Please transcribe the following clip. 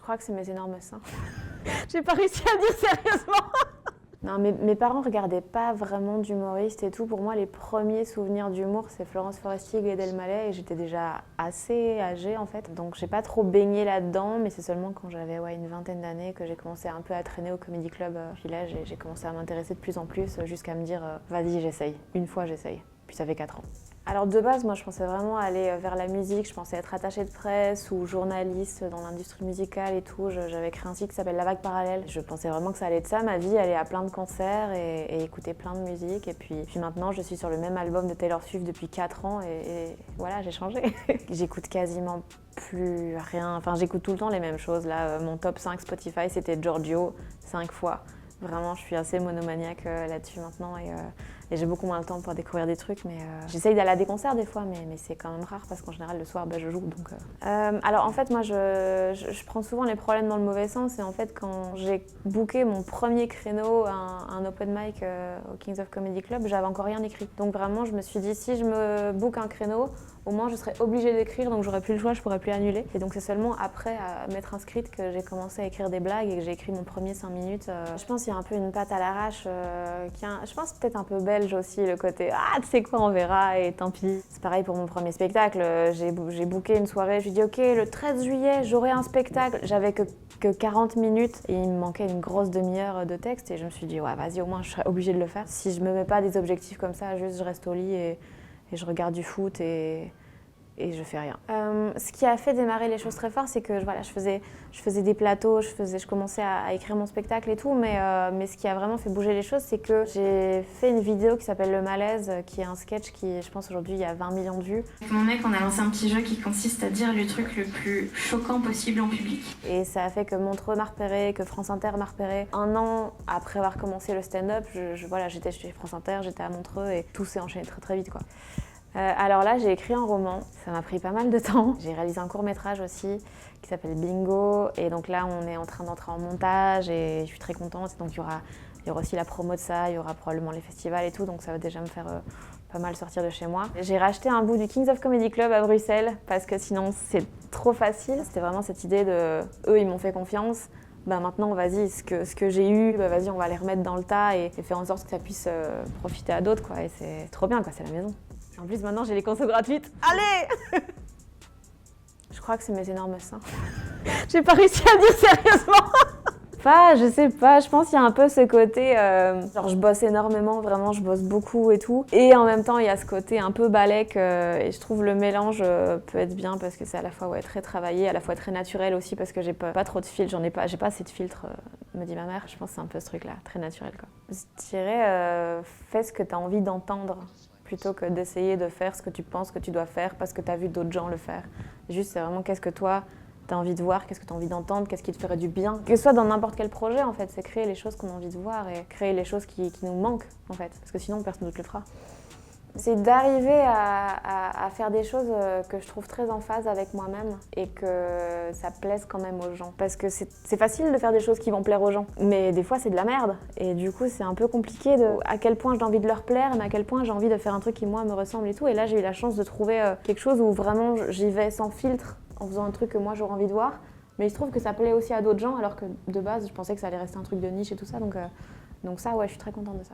crois que c'est mes énormes seins. J'ai pas réussi à le dire sérieusement. Non, mes parents regardaient pas vraiment d'humoristes et tout. Pour moi, les premiers souvenirs d'humour, c'est Florence Foresti, Gad Elmaleh, et j'étais déjà assez âgée en fait. Donc j'ai pas trop baigné là-dedans, mais c'est seulement quand j'avais une vingtaine d'années que j'ai commencé un peu à traîner au Comedy Club. Puis là, j'ai commencé à m'intéresser de plus en plus, jusqu'à me dire vas-y, j'essaye. Une fois, j'essaye. Puis ça fait 4 ans. Alors de base, moi je pensais vraiment aller vers la musique, je pensais être attachée de presse ou journaliste dans l'industrie musicale et tout. J'avais créé un site qui s'appelle La Vague Parallèle. Je pensais vraiment que ça allait de ça, ma vie, aller à plein de concerts et écouter plein de musique. Et puis maintenant, je suis sur le même album de Taylor Swift depuis 4 ans et voilà, j'ai changé. J'écoute quasiment plus rien, enfin j'écoute tout le temps les mêmes choses. Là, mon top 5 Spotify, c'était Giorgio, 5 fois. Vraiment, je suis assez monomaniaque là-dessus maintenant et j'ai beaucoup moins le temps pour découvrir des trucs. Mais j'essaye d'aller à des concerts des fois, mais c'est quand même rare parce qu'en général, le soir, je joue. Donc, alors en fait, moi, je prends souvent les problèmes dans le mauvais sens. Et en fait, quand j'ai booké mon premier créneau, un open mic au Kings of Comedy Club, j'avais encore rien écrit. Donc vraiment, je me suis dit, si je me book un créneau, au moins je serais obligée d'écrire, donc j'aurais plus le choix, je pourrais plus annuler. Et donc c'est seulement après à m'être inscrite que j'ai commencé à écrire des blagues et que j'ai écrit mon premier 5 minutes. Je pense qu'il y a un peu une patte à l'arrache, je pense peut-être un peu belge aussi, le côté « Ah, tu sais quoi, on verra et tant pis ». C'est pareil pour mon premier spectacle, j'ai booké une soirée, je lui ai dit « Ok, le 13 juillet, j'aurai un spectacle ». J'avais que 40 minutes et il me manquait une grosse demi-heure de texte et je me suis dit « Ouais, vas-y, au moins je serais obligée de le faire ». Si je me mets pas des objectifs comme ça, juste je reste au lit et je regarde du foot et je fais rien. Ce qui a fait démarrer les choses très fort, c'est que voilà, je faisais des plateaux, je commençais à écrire mon spectacle et tout, mais ce qui a vraiment fait bouger les choses, c'est que j'ai fait une vidéo qui s'appelle Le Malaise, qui est un sketch qui, je pense aujourd'hui, il y a 20 millions de vues. Avec mon mec, on a lancé un petit jeu qui consiste à dire le truc le plus choquant possible en public. Et ça a fait que Montreux m'a repéré, que France Inter m'a repéré. 1 an après avoir commencé le stand-up, voilà, j'étais chez France Inter, j'étais à Montreux et tout s'est enchaîné très très vite, quoi. Alors là, j'ai écrit un roman, ça m'a pris pas mal de temps. J'ai réalisé un court-métrage aussi qui s'appelle Bingo. Et donc là, on est en train d'entrer en montage et je suis très contente. Donc il y aura aussi la promo de ça, il y aura probablement les festivals et tout. Donc ça va déjà me faire pas mal sortir de chez moi. J'ai racheté un bout du Kings of Comedy Club à Bruxelles parce que sinon c'est trop facile. C'était vraiment cette idée de eux, ils m'ont fait confiance. Maintenant, vas-y, ce que j'ai eu, vas-y, on va les remettre dans le tas et faire en sorte que ça puisse profiter à d'autres, quoi. Et c'est trop bien, quoi, c'est la maison. En plus, maintenant, j'ai les consos gratuites. Allez! Je crois que c'est mes énormes seins. J'ai pas réussi à le dire sérieusement. Je sais pas, je pense qu'il y a un peu ce côté, genre je bosse énormément, vraiment je bosse beaucoup et tout. Et en même temps, il y a ce côté un peu balèque et je trouve le mélange peut être bien parce que c'est à la fois très travaillé, à la fois très naturel aussi parce que j'ai pas trop de filtres, j'ai pas assez de filtres, me dit ma mère. Je pense que c'est un peu ce truc-là, très naturel, quoi. Je dirais, fais ce que tu as envie d'entendre plutôt que d'essayer de faire ce que tu penses que tu dois faire parce que tu as vu d'autres gens le faire. Juste, c'est vraiment qu'est-ce que toi, tu as envie de voir, qu'est-ce que tu as envie d'entendre, qu'est-ce qui te ferait du bien. Que ce soit dans n'importe quel projet, en fait, c'est créer les choses qu'on a envie de voir et créer les choses qui nous manquent, en fait. Parce que sinon, personne d'autre le fera. C'est d'arriver à faire des choses que je trouve très en phase avec moi-même et que ça plaise quand même aux gens. Parce que c'est facile de faire des choses qui vont plaire aux gens, mais des fois c'est de la merde. Et du coup c'est un peu compliqué à quel point j'ai envie de leur plaire, mais à quel point j'ai envie de faire un truc qui moi me ressemble et tout. Et là j'ai eu la chance de trouver quelque chose où vraiment j'y vais sans filtre, en faisant un truc que moi j'aurais envie de voir. Mais il se trouve que ça plaît aussi à d'autres gens, alors que de base je pensais que ça allait rester un truc de niche et tout ça. Donc ça, ouais, je suis très contente de ça.